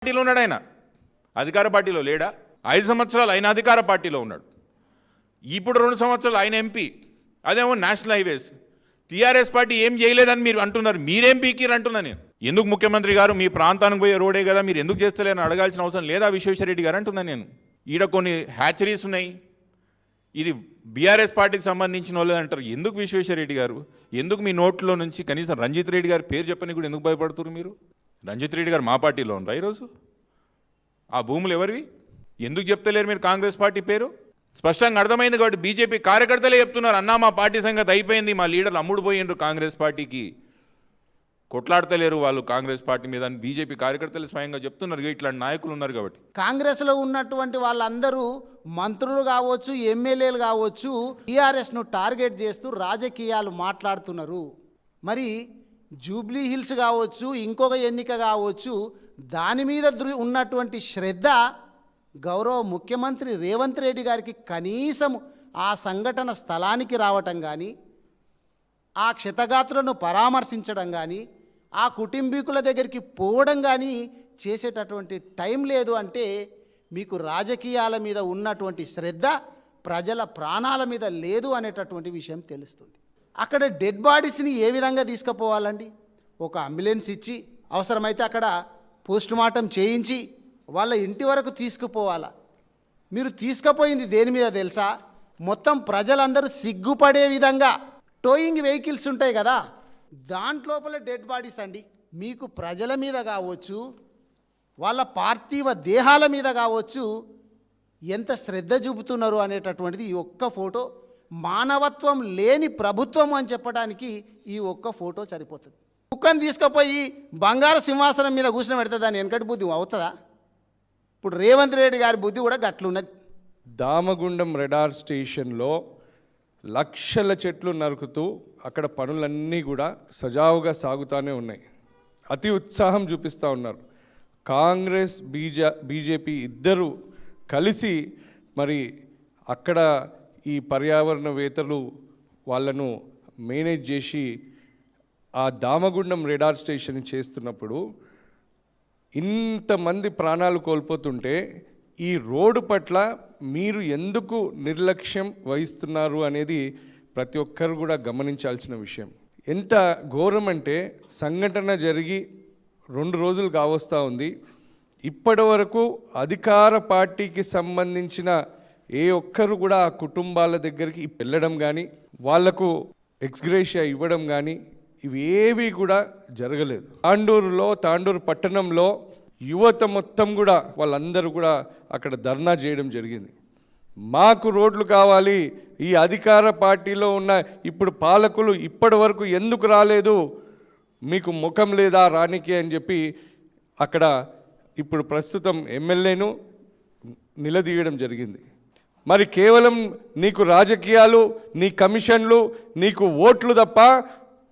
పార్టీలో ఉన్నాడు ఆయన, అధికార పార్టీలో లేడా? 5 సంవత్సరాలు ఆయన అధికార పార్టీలో ఉన్నాడు. ఇప్పుడు 2 సంవత్సరాలు ఆయన ఎంపీ, అదేమో నేషనల్ హైవేస్. టీఆర్ఎస్ పార్టీ ఏం చేయలేదని మీరు అంటున్నారు. మీరేం పీకిరు అంటున్నా నేను. ఎందుకు ముఖ్యమంత్రి గారు మీ ప్రాంతానికి పోయే రోడే కదా, మీరు ఎందుకు చేస్తలేరని అడగాల్సిన అవసరం లేదా విశ్వేశ్వరరెడ్డి గారు అంటున్నా నేను. ఈడ కొన్ని హ్యాచరీస్ ఉన్నాయి, ఇది బీఆర్ఎస్ పార్టీకి సంబంధించిన వాళ్ళు అంటారు. ఎందుకు విశ్వేశ్వరరెడ్డి గారు, ఎందుకు మీ నోట్లో నుంచి కనీసం రంజిత్ రెడ్డి గారి పేరు చెప్పని కూడా ఎందుకు భయపడుతున్నారు మీరు? రంజిత్ రెడ్డి గారు మా పార్టీలో ఉండరా ఈరోజు? ఆ భూములు ఎవరివి? ఎందుకు చెప్తలేరు మీరు కాంగ్రెస్ పార్టీ పేరు? స్పష్టంగా అర్థమైంది కాబట్టి బీజేపీ కార్యకర్తలే చెప్తున్నారు, అన్నా మా పార్టీ సంగతి అయిపోయింది, మా లీడర్లు అమ్ముడు పోయిండ్రు కాంగ్రెస్ పార్టీకి, కొట్లాడతలేరు వాళ్ళు కాంగ్రెస్ పార్టీ మీద అని బీజేపీ కార్యకర్తలు స్వయంగా చెప్తున్నారు. ఇట్లాంటి నాయకులు ఉన్నారు కాబట్టి. కాంగ్రెస్లో ఉన్నటువంటి వాళ్ళందరూ మంత్రులు కావచ్చు, ఎమ్మెల్యేలు కావచ్చు, టీఆర్ఎస్ను టార్గెట్ చేస్తూ రాజకీయాలు మాట్లాడుతున్నారు. మరి జూబ్లీ హిల్స్ కావచ్చు, ఇంకొక ఎన్నిక కావచ్చు, దాని మీద ఉన్నటువంటి శ్రద్ధ గౌరవ ముఖ్యమంత్రి రేవంత్ రెడ్డి గారికి కనీసం ఆ సంఘటన స్థలానికి రావటం కానీ, ఆ క్షతగాత్రులను పరామర్శించడం కానీ, ఆ కుటుంబీకుల దగ్గరికి పోవడం కానీ చేసేటటువంటి టైం లేదు. అంటే మీకు రాజకీయాల మీద ఉన్నటువంటి శ్రద్ధ ప్రజల ప్రాణాల మీద లేదు అనేటటువంటి విషయం తెలుస్తుంది. అక్కడ డెడ్ బాడీస్ని ఏ విధంగా తీసుకుపోవాలండి? ఒక అంబులెన్స్ ఇచ్చి అవసరమైతే అక్కడ పోస్ట్ మార్టం చేయించి వాళ్ళ ఇంటి వరకు తీసుకుపోవాలా? మీరు తీసుకుపోయింది దేని మీద తెలుసా? మొత్తం ప్రజలందరూ సిగ్గుపడే విధంగా టోయింగ్ వెహికల్స్ ఉంటాయి కదా, దాంట్లోపల డెడ్ బాడీస్ అండి. మీకు ప్రజల మీద కావచ్చు, వాళ్ళ పార్థివ దేహాల మీద కావచ్చు ఎంత శ్రద్ధ చూపుతున్నారు అనేటటువంటిది ఈ ఒక్క ఫోటో. మానవత్వం లేని ప్రభుత్వం అని చెప్పడానికి ఈ ఒక్క ఫోటో సరిపోతుంది. కుక్కను తీసుకుపోయి బంగారు సింహాసనం మీద కూర్చుని పెడితే దాని వెనకటి బుద్ధి అవుతుందా? ఇప్పుడు రేవంత్ రెడ్డి గారి బుద్ధి కూడా గట్లున్నది. దామగుండం రెడార్ స్టేషన్లో లక్షల చెట్లు నరుకుతూ అక్కడ పనులన్నీ కూడా సజావుగా సాగుతూనే ఉన్నాయి. అతి ఉత్సాహం చూపిస్తూ ఉన్నారు. కాంగ్రెస్ బీజేపీ ఇద్దరు కలిసి మరి అక్కడ ఈ పర్యావరణవేత్తలు వాళ్ళను మేనేజ్ చేసి ఆ దామగుండం రెడార్ స్టేషన్ చేస్తున్నప్పుడు ఇంతమంది ప్రాణాలు కోల్పోతుంటే ఈ రోడ్డు పట్ల మీరు ఎందుకు నిర్లక్ష్యం వహిస్తున్నారు అనేది ప్రతి ఒక్కరు కూడా గమనించాల్సిన విషయం. ఎంత ఘోరం అంటే సంఘటన జరిగి 2 రోజులు కావస్తూ ఉంది. ఇప్పటి వరకు అధికార పార్టీకి సంబంధించిన ఏ ఒక్కరు కూడా ఆ కుటుంబాల దగ్గరికి వెళ్ళడం కానీ, వాళ్లకు ఎక్స్గ్రేషియా ఇవ్వడం కానీ ఇవేవి కూడా జరగలేదు. తాండూరు పట్టణంలో యువత మొత్తం కూడా వాళ్ళందరూ కూడా అక్కడ ధర్నా చేయడం జరిగింది. మాకు రోడ్లు కావాలి, ఈ అధికార పార్టీలో ఉన్న ఇప్పుడు పాలకులు ఇప్పటి వరకు ఎందుకు రాలేదు, మీకు ముఖం లేదా రానికి అని చెప్పి అక్కడ ఇప్పుడు ప్రస్తుతం ఎమ్మెల్యేను నిలదీయడం జరిగింది. మరి కేవలం నీకు రాజకీయాలు, నీ కమిషన్లు, నీకు ఓట్లు తప్ప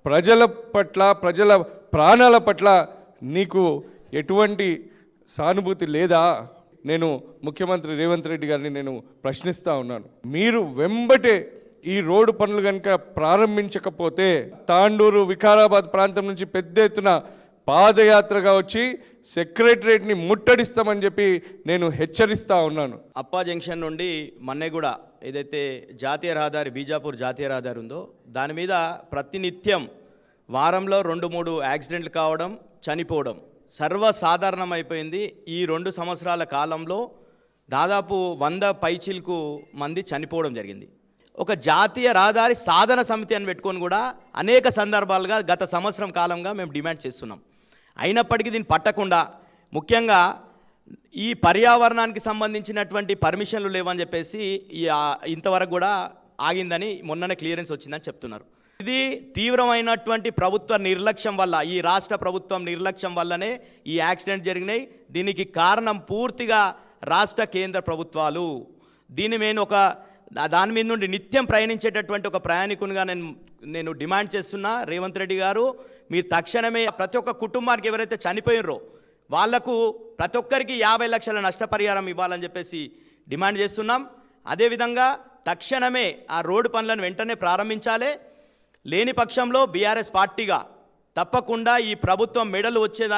ప్రజల పట్ల, ప్రజల ప్రాణాల పట్ల నీకు ఎటువంటి సానుభూతి లేదా? నేను ముఖ్యమంత్రి రేవంత్ రెడ్డి గారిని నేను ప్రశ్నిస్తూ ఉన్నాను. మీరు వెంబటే ఈ రోడ్డు పనులు కనుక ప్రారంభించకపోతే తాండూరు, వికారాబాద్ ప్రాంతం నుంచి పెద్ద ఎత్తున పాదయాత్రగా వచ్చి సెక్రటరేట్ని ముట్టడిస్తామని చెప్పి నేను హెచ్చరిస్తూ ఉన్నాను. అప్పా జంక్షన్ నుండి మన్నెగూడ ఏదైతే జాతీయ రహదారి, బీజాపూర్ జాతీయ రహదారి ఉందో దాని మీద ప్రతినిత్యం వారంలో 2-3 యాక్సిడెంట్లు కావడం, చనిపోవడం సర్వసాధారణమైపోయింది. ఈ 2 సంవత్సరాల కాలంలో దాదాపు 100 పైచిలకు మంది చనిపోవడం జరిగింది. ఒక జాతీయ రహదారి సాధన సమితి అని పెట్టుకొని కూడా అనేక సందర్భాలుగా గత సంవత్సరం కాలంగా మేము డిమాండ్ చేస్తున్నాం. అయినప్పటికీ దీన్ని పట్టకుండా, ముఖ్యంగా ఈ పర్యావరణానికి సంబంధించినటువంటి పర్మిషన్లు లేవని చెప్పేసి ఇంతవరకు కూడా ఆగిందని మొన్ననే క్లియరెన్స్ వచ్చిందని చెప్తున్నారు. ఇది తీవ్రమైనటువంటి ప్రభుత్వ నిర్లక్ష్యం వల్ల, ఈ రాష్ట్ర ప్రభుత్వం నిర్లక్ష్యం వల్లనే ఈ యాక్సిడెంట్ జరిగినాయి. దీనికి కారణం పూర్తిగా రాష్ట్ర కేంద్ర ప్రభుత్వాలు. దీన్ని నేను దాని మీద నుండి నిత్యం ప్రయాణించేటటువంటి ఒక ప్రయాణికునిగా నేను డిమాండ్ చేస్తున్నా. రేవంత్ రెడ్డి గారు, మీరు తక్షణమే ప్రతి ఒక్క కుటుంబానికి ఎవరైతే చనిపోయినరో వాళ్లకు ప్రతి ఒక్కరికి 50 లక్షల నష్టపరిహారం ఇవ్వాలని చెప్పేసి డిమాండ్ చేస్తున్నాం. అదేవిధంగా తక్షణమే ఆ రోడ్డు పనులను వెంటనే ప్రారంభించాలి. లేని పక్షంలో బీఆర్ఎస్ పార్టీగా తప్పకుండా ఈ ప్రభుత్వం మెడలు వచ్చేదా